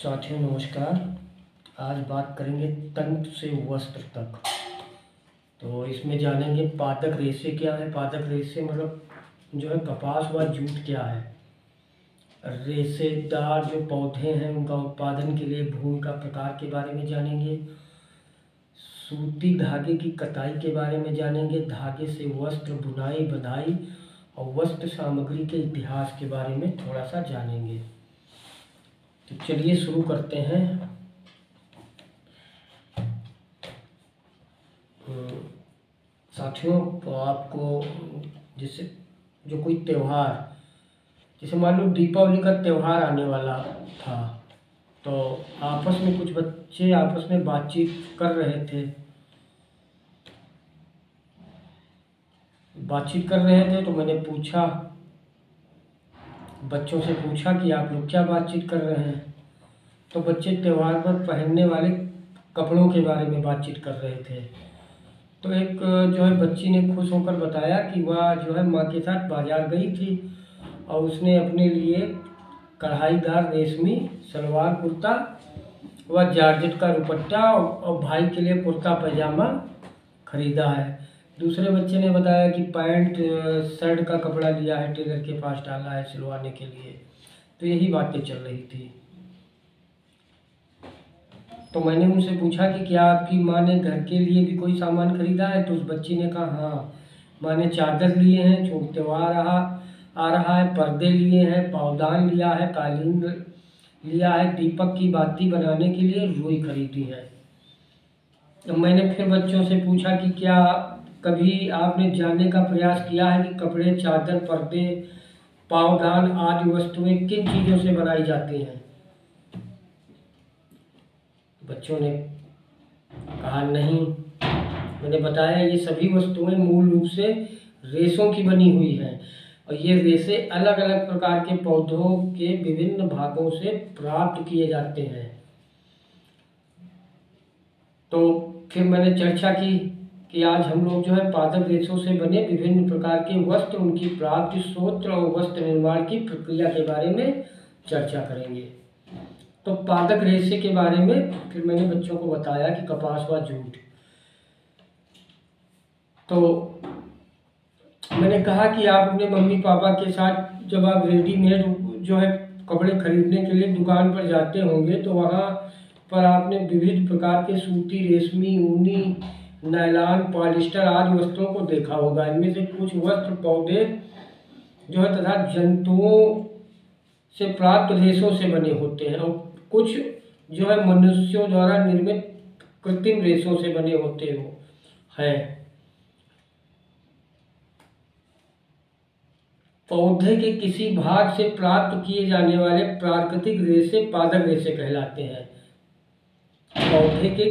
साथियों नमस्कार। आज बात करेंगे तंतु से वस्त्र तक। तो इसमें जानेंगे पादप रेशे क्या है। पादप रेशे मतलब जो है कपास व जूट क्या है। रेशेदार जो पौधे हैं उनका उत्पादन के लिए भूमि का प्रकार के बारे में जानेंगे। सूती धागे की कताई के बारे में जानेंगे। धागे से वस्त्र बुनाई बधाई और वस्त्र सामग्री के इतिहास के बारे में थोड़ा सा जानेंगे। तो चलिए शुरू करते हैं। साथियों तो आपको जैसे जो कोई त्यौहार, जैसे मान लो दीपावली का त्यौहार आने वाला था, तो आपस में कुछ बच्चे आपस में बातचीत कर रहे थे। तो मैंने पूछा, बच्चों से पूछा कि आप लोग क्या बातचीत कर रहे हैं। तो बच्चे त्यौहार पर पहनने वाले कपड़ों के बारे में बातचीत कर रहे थे। तो एक जो है बच्ची ने खुश होकर बताया कि वह जो है माँ के साथ बाजार गई थी और उसने अपने लिए कढ़ाईदार रेशमी सलवार कुर्ता व जॉर्जेट का दुपट्टा और भाई के लिए कुर्ता पैजामा खरीदा है। दूसरे बच्चे ने बताया कि पैंट शर्ट का कपड़ा लिया है, टेलर के पास डाला है सिलवाने के लिए। तो यही बातें चल रही थी। तो मैंने उनसे पूछा कि क्या आपकी माँ ने घर के लिए भी कोई सामान खरीदा है। तो उस बच्ची ने कहा हाँ, माँ ने चादर लिए हैं, छोड़ त्योहार आ रहा है, पर्दे लिए हैं, पावदान लिया है, कालीन लिया है, दीपक की बाती बनाने के लिए रुई खरीदी है। तो मैंने फिर बच्चों से पूछा कि क्या कभी आपने जानने का प्रयास किया है कि कपड़े, चादर, पर्दे, पावदान आदि वस्तुएं किन चीज़ों से बनाई जाती हैं। बच्चों ने कहा नहीं। मैंने बताया ये सभी वस्तुएं मूल रूप से रेशों की बनी हुई हैं और ये रेशे अलग अलग प्रकार के पौधों के विभिन्न भागों से प्राप्त किए जाते हैं। तो फिर मैंने चर्चा की कि आज हम लोग जो है पादप रेशों से बने विभिन्न प्रकार के वस्त्र, उनकी प्राप्ति स्रोत और वस्त्र निर्माण की प्रक्रिया के बारे में चर्चा करेंगे। तो पादप रेशे के बारे में फिर मैंने बच्चों को बताया कि कपास व जूट। तो मैंने कहा कि आप अपने मम्मी पापा के साथ जब आप रेडीमेड जो है कपड़े खरीदने के लिए दुकान पर जाते होंगे तो वहाँ पर आपने विविध प्रकार के सूती, रेशमी, ऊनी, नायलॉन, पॉलिस्टर आदि वस्त्रों को देखा होगा। इनमें से कुछ वस्त्र पौधे जो है तथा जंतुओं से प्राप्त रेशों से बने होते हैं और कुछ जो है मनुष्यों द्वारा निर्मित कृत्रिम रेशों से बने होते हैं। पौधे के किसी भाग से प्राप्त किए जाने वाले प्राकृतिक रेशे पादप रेशे कहलाते हैं। पौधे के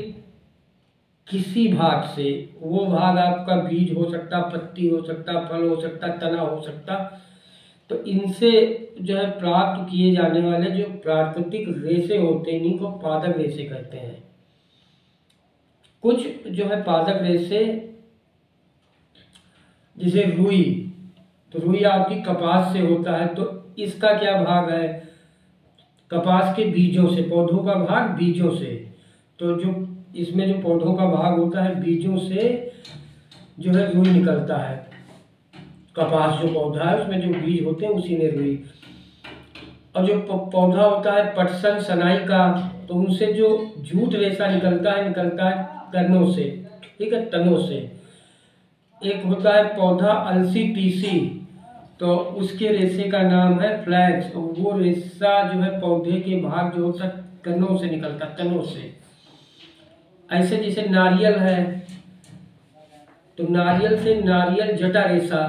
किसी भाग से, वो भाग आपका बीज हो सकता, पत्ती हो सकता, फल हो सकता, तना हो सकता, तो इनसे जो है प्राप्त किए जाने वाले जो प्राकृतिक रेशे होते हैं इन्हीं को पादप रेशे कहते हैं। कुछ जो है पादप रेशे जैसे रुई, तो रुई आपकी कपास से होता है। तो इसका क्या भाग है, कपास के बीजों से, पौधों का भाग बीजों से। तो जो इसमें जो पौधों का भाग होता है बीजों से जो है रुई निकलता है। कपास जो पौधा है उसमें जो बीज होते हैं उसी में रुई। और जो पौधा होता है पटसन सनाई का, तो उनसे जो जूट रेशा निकलता है तनों से, ठीक है, तनों से। एक होता है पौधा अलसी तीसी, तो उसके रेशे का नाम है फ्लैक्स। वो रेशा जो है पौधे के भाग जो होता है तनों से निकलता, तनों से। ऐसे जैसे नारियल है, तो नारियल से नारियल जटा रेशा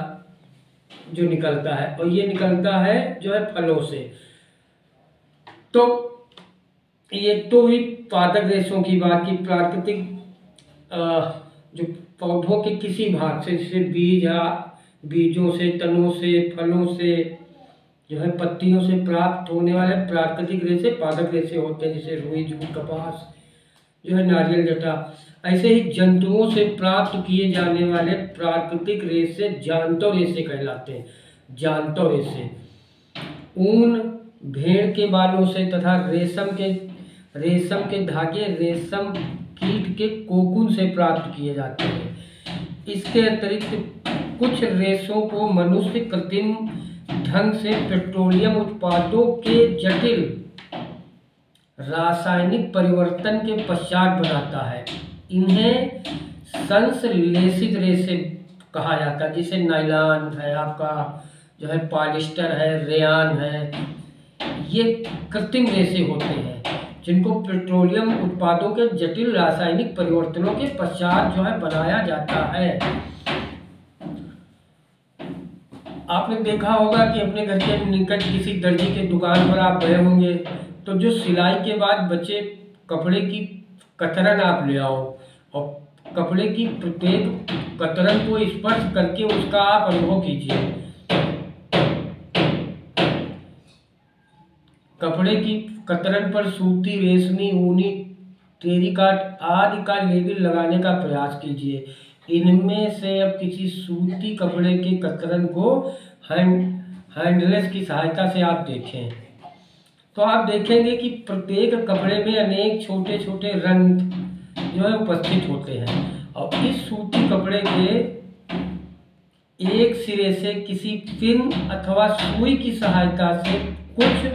जो निकलता है और ये निकलता है जो है फलों से। तो ये तो हुई पादप रेशों की बात की। प्राकृतिक जो पौधों के किसी भाग से, जैसे बीज या बीजों से, तनों से, फलों से, जो है पत्तियों से प्राप्त होने वाले प्राकृतिक रेशे पादप रेशे होते हैं। जैसे रुई, जूट, कपास, जो है नारियल जटा। ऐसे ही जंतुओं से प्राप्त किए जाने वाले प्राकृतिक रेशे जांतव रेशे कहलाते हैं। जांतव रेशे ऊन, भेड़ के बालों से तथा रेशम के रेशम के धागे रेशम कीट के कोकून से प्राप्त किए जाते हैं। इसके अतिरिक्त कुछ रेशों को मनुष्य कृत्रिम ढंग से पेट्रोलियम उत्पादों के जटिल रासायनिक परिवर्तन के पश्चात बनाता है। इन्हें संश्लेषित रेशे कहा जाता है, जिसे नायलॉन है, आपका जो है पॉलिस्टर है, रेयान है। ये कृत्रिम रेशे होते हैं जिनको पेट्रोलियम उत्पादों के जटिल रासायनिक परिवर्तनों के पश्चात जो है बनाया जाता है। आपने देखा होगा कि अपने घर के निकट किसी दर्जी के दुकान पर आप गए होंगे, तो जो सिलाई के बाद बचे कपड़े की कतरन आप ले आओ और कपड़े की प्रत्येक कतरन को स्पर्श करके उसका आप अनुभव कीजिए। कपड़े की कतरन पर सूती, रेशमी, ऊनी, टेरिकॉट आदि का लेबल लगाने का प्रयास कीजिए। इनमें से अब किसी सूती कपड़े के कतरन को हैंडलेस की सहायता से आप देखें तो आप देखेंगे कि प्रत्येक कपड़े में अनेक छोटे छोटे रंग जो है उपस्थित होते हैं और इस सूती कपड़े के एक सिरे से किसी पिन अथवा सुई की सहायता से कुछ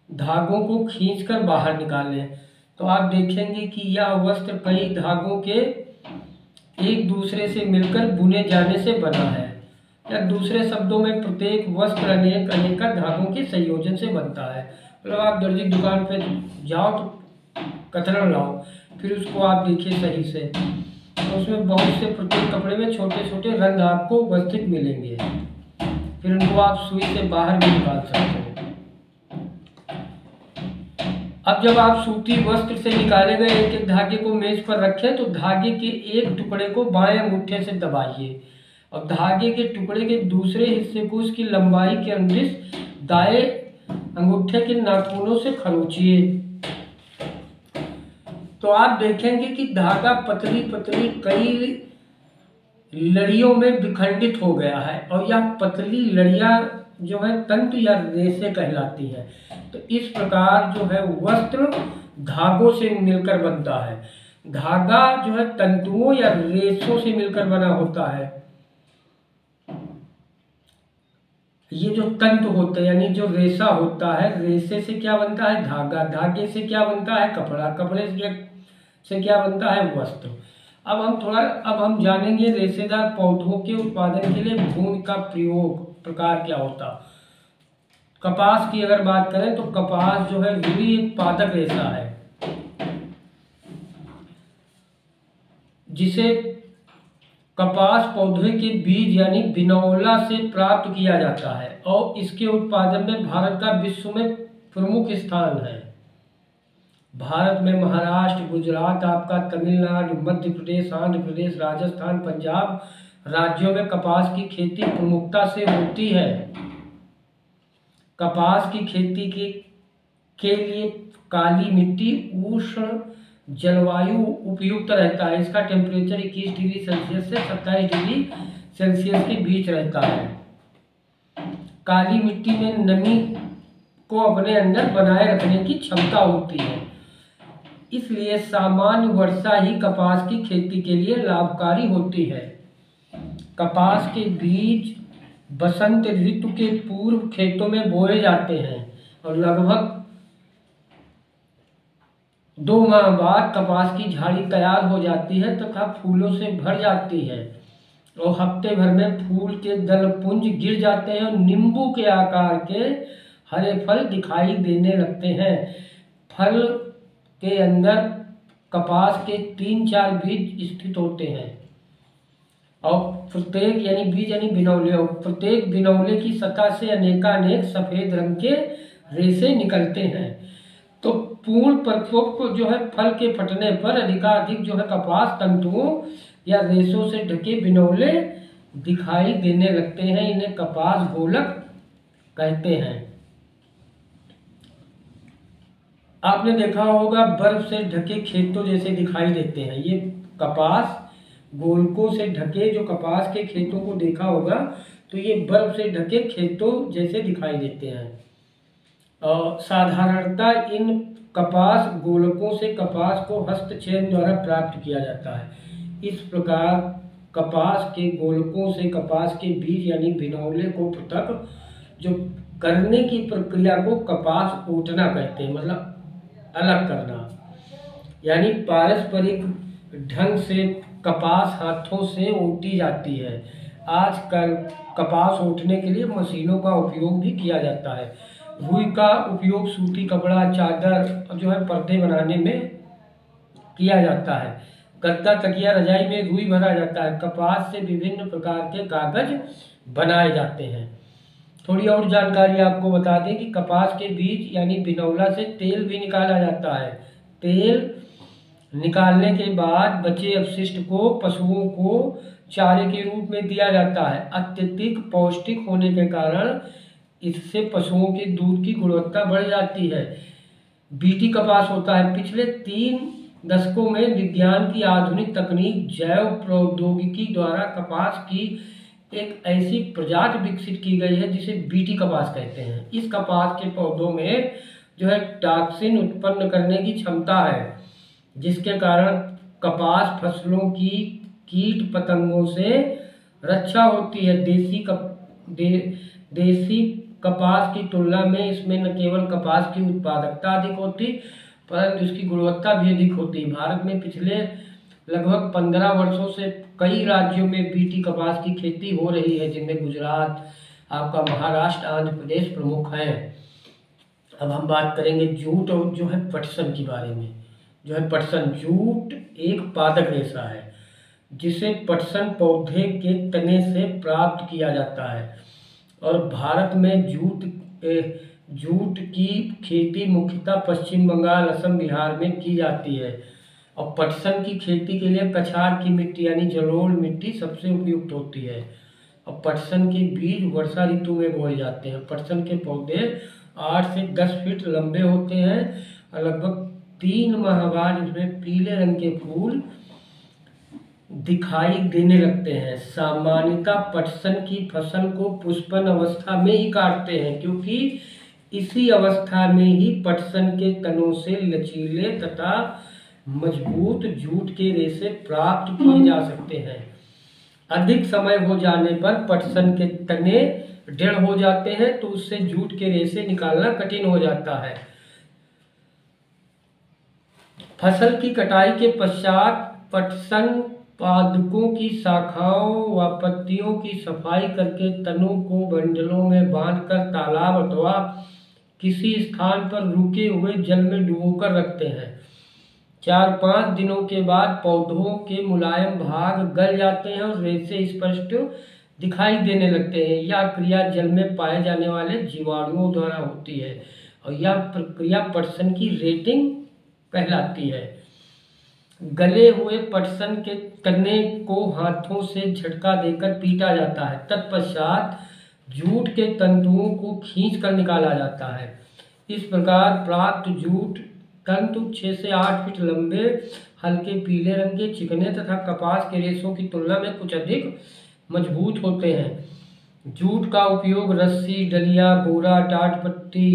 धागों को खींचकर बाहर निकालें तो आप देखेंगे कि यह वस्त्र कई धागों के एक दूसरे से मिलकर बुने जाने से बना है, या दूसरे शब्दों में प्रत्येक वस्त्र अनेक धागों के संयोजन से बनता है। मतलब आप दर्जी दुकान पे जाओ तो कतरन लाओ, फिर उसको आप देखिए सही से, तो उसमें बहुत से प्रत्येक कपड़े में छोटे छोटे रंग आपको उपस्थित मिलेंगे। फिर उनको आप सुई से बाहर भी निकाल सकते हैं। अब जब आप सूती वस्त्र से निकाले गए एक एक धागे को मेज पर रखें तो धागे के एक टुकड़े को बाएं अंगूठे से दबाइए और धागे के टुकड़े के दूसरे हिस्से को उसकी लंबाई के अनुदिश दाएं अंगूठे के नाखूनों से खरोंचिए तो आप देखेंगे कि धागा पतली पतली कई लड़ियों में विखंडित हो गया है और यह पतली लड़ियां जो है तंतु या रेशे कहलाती है। तो इस प्रकार जो है वस्त्र धागों से मिलकर बनता है। धागा जो है तंतुओं या रेशों से मिलकर बना होता है। ये जो तंतु होते हैं यानी जो रेशा होता है, रेशे से क्या बनता है धागा, धागे से क्या बनता है कपड़ा, कपड़े से क्या बनता है वस्त्र। अब हम जानेंगे रेशेदार पौधों के उत्पादन के लिए भ्रूण का प्रकार क्या होता। कपास की अगर बात करें तो कपास जो है रुई एक पादप रेशा है जिसे कपास पौधे के बीज यानी बिनौला से प्राप्त किया जाता है और इसके उत्पादन में भारत का विश्व में प्रमुख स्थान है। भारत में महाराष्ट्र, गुजरात, आपका तमिलनाडु, मध्य प्रदेश, आंध्र प्रदेश, राजस्थान, पंजाब राज्यों में कपास की खेती प्रमुखता से होती है। कपास की खेती के लिए काली मिट्टी, उष्ण जलवायु उपयुक्त रहता है। इसका टेम्परेचर 21 डिग्री सेल्सियस से 27 डिग्री सेल्सियस के बीच रहता है। काली मिट्टी में नमी को अपने अंदर बनाए रखने की क्षमता होती है, इसलिए सामान्य वर्षा ही कपास की खेती के लिए लाभकारी होती है। कपास के बीज बसंत ऋतु के पूर्व खेतों में बोए जाते हैं और लगभग 2 माह बाद कपास की झाड़ी तैयार हो जाती है तथा फूलों से भर जाती है और हफ्ते भर में फूल के दल पुंज गिर जाते हैं और नींबू के आकार के हरे फल दिखाई देने लगते हैं। फल के अंदर कपास के 3-4 बीज स्थित होते हैं और प्रत्येक यानी बीज यानी बिनौले, और प्रत्येक बिनौले की सतह से अनेकानेक सफेद रंग के रेशे निकलते हैं। तो पूर्ण परिपक्व जो है फल के फटने पर अधिकाधिक जो है कपास तंतुओं या रेशों से ढके बिनौले दिखाई देने लगते हैं। इन्हें कपास गोलक कहते हैं। आपने देखा होगा बर्फ से ढके खेतों जैसे दिखाई देते हैं। ये कपास गोलकों से ढके जो कपास के खेतों को देखा होगा तो ये बर्फ से ढके खेतों जैसे दिखाई देते हैं। साधारणतः इन कपास गोलकों से कपास को हस्तक्षेप द्वारा प्राप्त किया जाता है। इस प्रकार कपास के गोलकों से कपास के बीज यानी भिनौले को पृथक जो करने की प्रक्रिया को कपास ओटना कहते हैं, मतलब अलग करना। यानी पारंपरिक ढंग से कपास हाथों से ओटी जाती है। आजकल कपास ओटने के लिए मशीनों का उपयोग भी किया जाता है। रुई का उपयोग सूती कपड़ा, चादर जो है पर्दे बनाने में किया जाता है। गद्दा, तकिया, रजाई में रुई भरा जाता है। कपास से विभिन्न प्रकार के कागज बनाए जाते हैं। थोड़ी और जानकारी आपको बता दें कि कपास के बीज यानी बिनौला से तेल भी निकाला जाता है। तेल निकालने के बाद बचे अपशिष्ट को पशुओं को चारे के रूप में दिया जाता है। अत्यधिक पौष्टिक होने के कारण इससे पशुओं के दूध की गुणवत्ता बढ़ जाती है। बीटी कपास होता है। पिछले 3 दशकों में विज्ञान की आधुनिक तकनीक जैव प्रौद्योगिकी द्वारा कपास की एक ऐसी प्रजाति विकसित की गई है जिसे बीटी कपास कहते हैं। इस कपास के पौधों में जो है टॉक्सिन उत्पन्न करने की क्षमता है, जिसके कारण कपास फसलों की कीट पतंगों से रक्षा होती है। देसी कपास की तुलना में इसमें न केवल कपास की उत्पादकता अधिक होती परंतु इसकी गुणवत्ता भी अधिक होती। भारत में पिछले लगभग 15 वर्षों से कई राज्यों में बीटी कपास की खेती हो रही है, जिनमें गुजरात, आपका महाराष्ट्र, आंध्र प्रदेश प्रमुख हैं। अब हम बात करेंगे जूट और जो है पटसन के बारे में। जो है पटसन, जूट एक पादप रेशा है जिसे पटसन पौधे के तने से प्राप्त किया जाता है। और भारत में जूट की खेती मुख्यतः पश्चिम बंगाल, असम, बिहार में की जाती है। और पटसन की खेती के लिए कछार की मिट्टी यानी जलोढ़ मिट्टी सबसे उपयुक्त होती है। और पटसन के बीज वर्षा ऋतु में बोए जाते हैं। पटसन के पौधे 8 से 10 फीट लंबे होते हैं और लगभग 3 माह बाद इसमें पीले रंग के फूल दिखाई देने लगते हैं। सामान्यतः पटसन की फसल को पुष्पन अवस्था में ही काटते हैं, क्योंकि इसी अवस्था में ही पटसन के तनों से लचीले तथा मजबूत जूट के रेशे प्राप्त किए जा सकते हैं। अधिक समय हो जाने पर पटसन के तने दृढ़ हो जाते हैं तो उससे जूट के रेशे निकालना कठिन हो जाता है। फसल की कटाई के पश्चात पटसन पादपों की शाखाओं व पत्तियों की सफाई करके तनों को बंडलों में बांधकर तालाब अथवा किसी स्थान पर रुके हुए जल में डुबोकर रखते हैं। 4-5 दिनों के बाद पौधों के मुलायम भाग गल जाते हैं और रेशे स्पष्ट दिखाई देने लगते हैं। यह क्रिया जल में पाए जाने वाले जीवाणुओं द्वारा होती है और यह प्रक्रिया पटसन की रेटिंग कहलाती है। गले हुए पटसन के तने को हाथों से झटका देकर पीटा जाता है। तत्पश्चात जूट के तंतुओं को खींचकर निकाला जाता है। इस प्रकार प्राप्त जूट तंतु 6 से 8 फीट लंबे, हल्के पीले रंग के, चिकने तथा कपास के रेशों की तुलना में कुछ अधिक मजबूत होते हैं। जूट का उपयोग रस्सी, डलिया, बोरा, टाट पट्टी,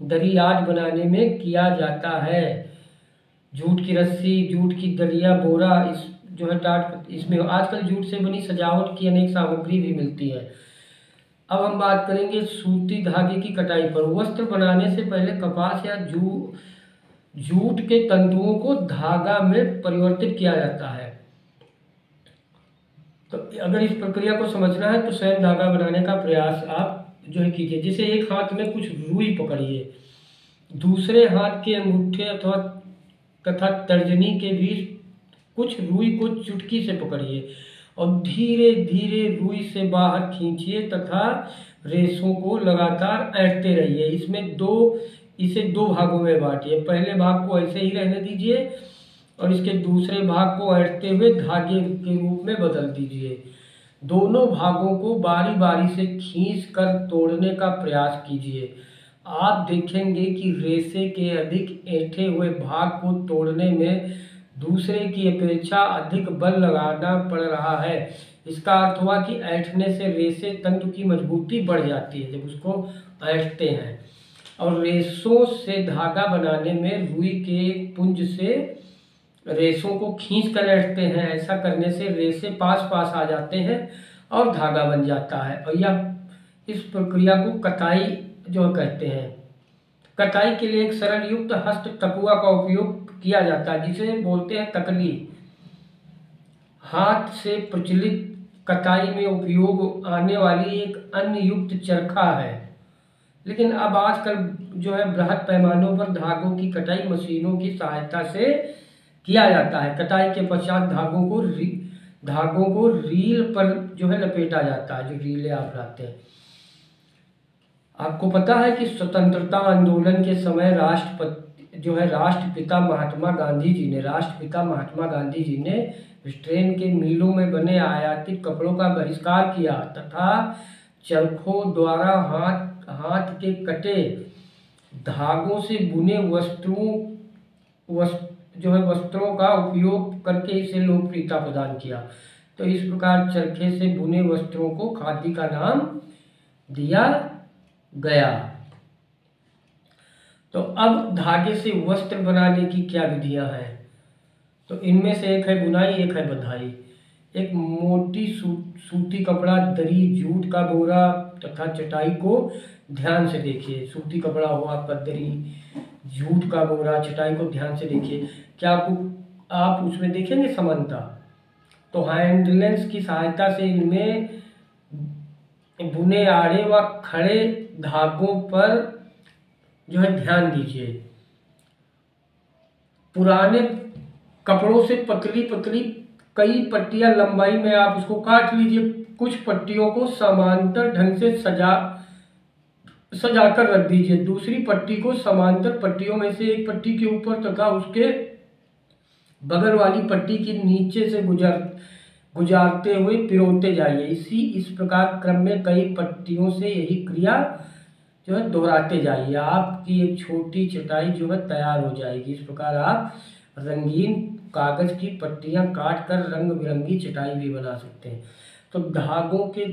दरी आदि बनाने में किया जाता है। जूट की रस्सी, जूट की दलिया, बोरा, इस जो है टाट, इसमें आजकल जूट से बनी सजावट की अनेक सामग्री भी मिलती है। अब हम बात करेंगे सूती धागे की कटाई पर। वस्त्र बनाने से पहले कपास या जूट के तंतुओं को धागा में परिवर्तित किया जाता है। तो अगर इस प्रक्रिया को समझना है तो स्वयं धागा बनाने का प्रयास आप जो है कीजिए। जैसे एक हाथ में कुछ रुई पकड़िए, दूसरे हाथ के अंगूठे तथा तर्जनी के बीच कुछ रुई को चुटकी से पकड़िए और धीरे धीरे रुई से बाहर खींचिए तथा रेशों को लगातार ऐंठते रहिए। इसे दो भागों में बांटिए। पहले भाग को ऐसे ही रहने दीजिए और इसके दूसरे भाग को ऐंठते हुए धागे के रूप में बदल दीजिए। दोनों भागों को बारी बारी से खींचकर तोड़ने का प्रयास कीजिए। आप देखेंगे कि रेशे के अधिक ऐंठे हुए भाग को तोड़ने में दूसरे की अपेक्षा अधिक बल लगाना पड़ रहा है। इसका अर्थ हुआ कि ऐंठने से रेशे तंतु की मजबूती बढ़ जाती है जब उसको ऐंठते हैं। और रेशों से धागा बनाने में रुई के पुंज से रेशों को खींच कर रखते हैं। ऐसा करने से रेशे पास पास आ जाते हैं और धागा बन जाता है। और यह इस प्रक्रिया को कताई जो कहते हैं। कताई के लिए एक सरल युक्त हस्त टकुआ का उपयोग किया जाता है, जिसे बोलते हैं तकली। हाथ से प्रचलित कताई में उपयोग आने वाली एक अन्य युक्त चरखा है, लेकिन अब आजकल जो है बृहद पैमानों पर धागों की कटाई मशीनों की सहायता से किया जाता है। कटाई के पश्चात धागों को रील पर जो है लपेटा जाता है, जो रीलें आप लाते हैं। आपको पता है कि स्वतंत्रता आंदोलन के समय राष्ट्रपिता महात्मा गांधी जी ने ब्रिटेन के मिलों में बने आयातित कपड़ों का बहिष्कार किया तथा चरखों द्वारा हाथ के कटे धागों से बुने वस्त्रों का उपयोग करके इसे लोकप्रियता प्रदान किया। तो इस प्रकार चरखे से बुने वस्त्रों को खादी का नाम दिया गया। तो अब धागे से वस्त्र बनाने की क्या विधियां हैं? तो इनमें से एक है बुनाई, एक है बंधाई। एक मोटी सूती कपड़ा, दरी, जूट का बोरा तथा चटाई को ध्यान से देखिए। सूती कपड़ा हो आपका, दरी, जूट का बोरा, चटाई को ध्यान से देखिए। क्या आप उसमें देखेंगे समानता? तो हैंडलेंस की सहायता से इनमें बुने आड़े व खड़े धागों पर जो है ध्यान दीजिए। पुराने कपड़ों से पतली पतली कई पट्टियां लंबाई में आप उसको काट लीजिए। कुछ पट्टियों को समांतर ढंग से सजाकर रख दीजिए। दूसरी पट्टी को समांतर पट्टियों में से एक पट्टी के ऊपर तथा उसके बगल वाली पट्टी के नीचे से गुजारते हुए पिरोते जाइए। इस प्रकार क्रम में कई पट्टियों से यही क्रिया जो है दोहराते जाइए। आपकी एक छोटी चटाई जो है तैयार हो जाएगी। इस प्रकार आप रंगीन कागज की पट्टियां काट कर रंग बिरंगी चटाई भी बना सकते हैं। तो धागों के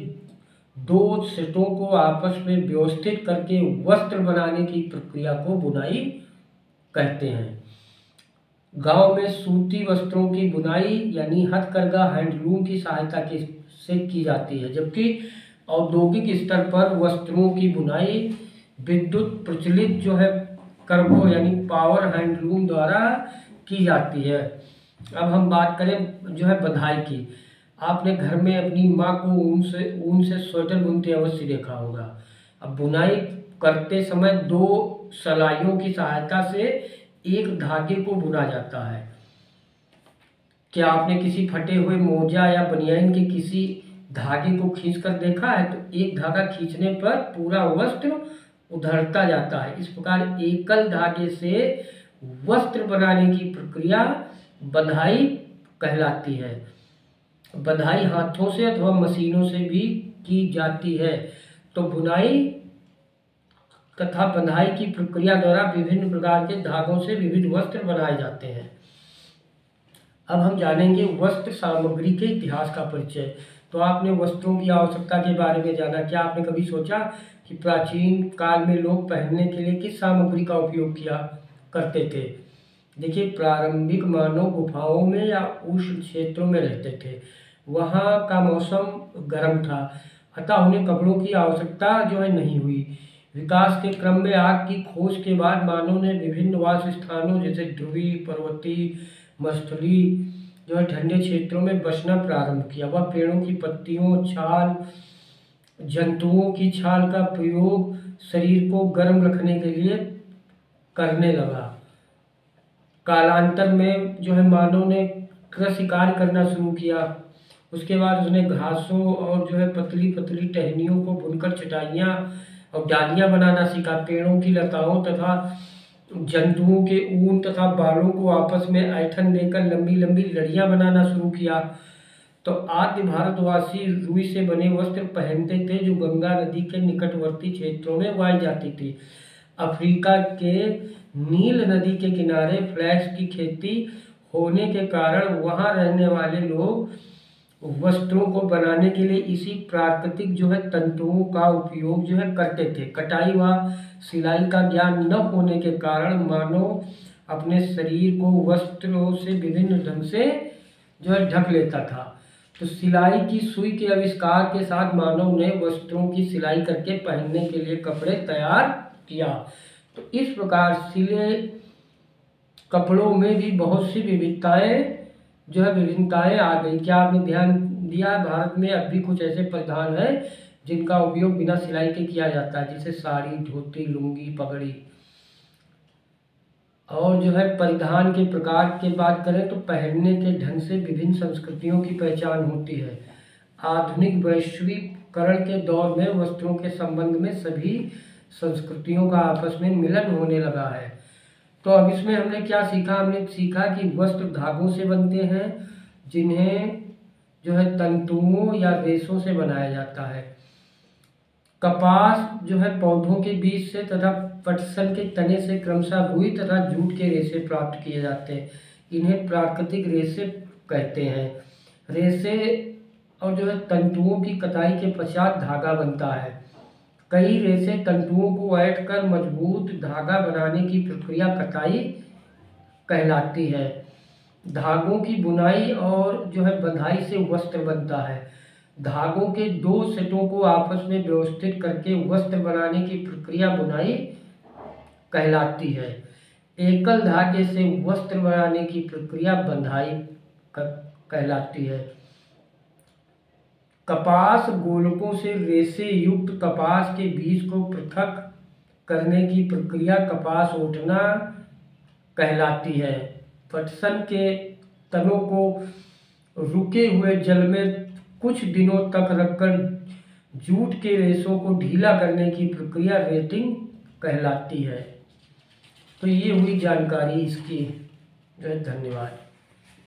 दो सेटों को आपस में व्यवस्थित करके वस्त्र बनाने की प्रक्रिया को बुनाई कहते हैं। गांव में सूती वस्त्रों की बुनाई यानी हथकरघा हैंडलूम की सहायता से की जाती है, जबकि औद्योगिक स्तर पर वस्त्रों की बुनाई विद्युत प्रचलित जो है कर्बो यानी पावर हैंडलूम द्वारा की जाती है। अब हम बात करें जो है बंधाई की। आपने घर में अपनी माँ को ऊन से स्वेटर बुनते अवश्य देखा होगा। अब बुनाई करते समय दो सलाइयों की सहायता से एक धागे को बुना जाता है। क्या आपने किसी फटे हुए मोजा या बनियान के किसी धागे को खींचकर देखा है? तो एक धागा खींचने पर पूरा वस्त्र उधड़ता जाता है। इस प्रकार एकल धागे से वस्त्र बनाने की प्रक्रिया बंधाई कहलाती है। बंधाई हाथों से अथवा मशीनों से भी की जाती है। तो बुनाई तथा बंधाई की प्रक्रिया द्वारा विभिन्न प्रकार के धागों से विविध वस्त्र बनाए जाते हैं। अब हम जानेंगे वस्त्र सामग्री के इतिहास का परिचय। तो आपने वस्त्रों की आवश्यकता के बारे में जाना। क्या आपने कभी सोचा कि प्राचीन काल में लोग पहनने के लिए किस सामग्री का उपयोग किया करते थे? देखिए, प्रारंभिक मानव गुफाओं में या उष्ण क्षेत्रों में रहते थे। वहाँ का मौसम गर्म था, अतः उन्हें कपड़ों की आवश्यकता जो है नहीं हुई। विकास के क्रम में आग की खोज के बाद मानव ने विभिन्न वास स्थानों जैसे ध्रुवीय, पर्वतीय, मरुस्थलीय जो है ठंडे क्षेत्रों में बसना प्रारंभ किया। वह पेड़ों की पत्तियों, छाल, जंतुओं की छाल का प्रयोग शरीर को गर्म रखने के लिए करने लगा। कालांतर में जो है मानव ने कृषि कार्य करना शुरू किया। उसके बाद उसने घासों और जो है पतली पतली टहनियों को बुनकर चटाइयाँ और डालियाँ बनाना सीखा। पेड़ों की लताओं तथा जंतुओं के ऊन तथा बालों को आपस में ऐंठन देकर लंबी लंबी लड़ियाँ बनाना शुरू किया। तो आद्य भारतवासी रुई से बने वस्त्र पहनते थे, जो गंगा नदी के निकटवर्ती क्षेत्रों में उगाई जाती थी। अफ्रीका के नील नदी के किनारे फ्लैक्स की खेती होने के कारण वहाँ रहने वाले लोग वस्त्रों को बनाने के लिए इसी प्राकृतिक जो है तंतुओं का उपयोग जो है करते थे। कटाई व सिलाई का ज्ञान न होने के कारण मानव अपने शरीर को वस्त्रों से विभिन्न ढंग से जो है ढक लेता था। तो सिलाई की सुई के आविष्कार के साथ मानव ने वस्त्रों की सिलाई करके पहनने के लिए कपड़े तैयार किया। तो इस प्रकार सिले कपड़ों में भी बहुत सी विभिन्नताएं आ गई। क्या आपने ध्यान दिया, भारत में अब भी कुछ ऐसे परिधान हैं जिनका उपयोग बिना सिलाई के किया जाता है, जैसे साड़ी, धोती, लुंगी, पगड़ी। और जो है परिधान के प्रकार की बात करें तो पहनने के ढंग से विभिन्न संस्कृतियों की पहचान होती है। आधुनिक वैश्वीकरण के दौर में वस्त्रों के संबंध में सभी संस्कृतियों का आपस में मिलन होने लगा है। तो अब इसमें हमने क्या सीखा? हमने सीखा कि वस्त्र धागों से बनते हैं जिन्हें जो है तंतुओं या रेशों से बनाया जाता है। कपास जो है पौधों के बीज से तथा पटसन के तने से क्रमशः रुई तथा जूट के रेशे प्राप्त किए जाते हैं। इन्हें प्राकृतिक रेशे कहते हैं। रेशे और जो है तंतुओं की कताई के पश्चात धागा बनता है। कई रेशे तंतुओं को ऐंठ कर मजबूत धागा बनाने की प्रक्रिया कताई कहलाती है। धागों की बुनाई और जो है बंधाई से वस्त्र बनता है। धागों के दो सेटों को आपस में व्यवस्थित करके वस्त्र बनाने की प्रक्रिया बुनाई कहलाती है। एकल धागे से वस्त्र बनाने की प्रक्रिया बंधाई कहलाती है। कपास गोलकों से रेशे युक्त कपास के बीज को पृथक करने की प्रक्रिया कपास ओटना कहलाती है। पटसन के तनों को रुके हुए जल में कुछ दिनों तक रखकर जूट के रेशों को ढीला करने की प्रक्रिया रेटिंग कहलाती है। तो ये हुई जानकारी इसकी। धन्यवाद।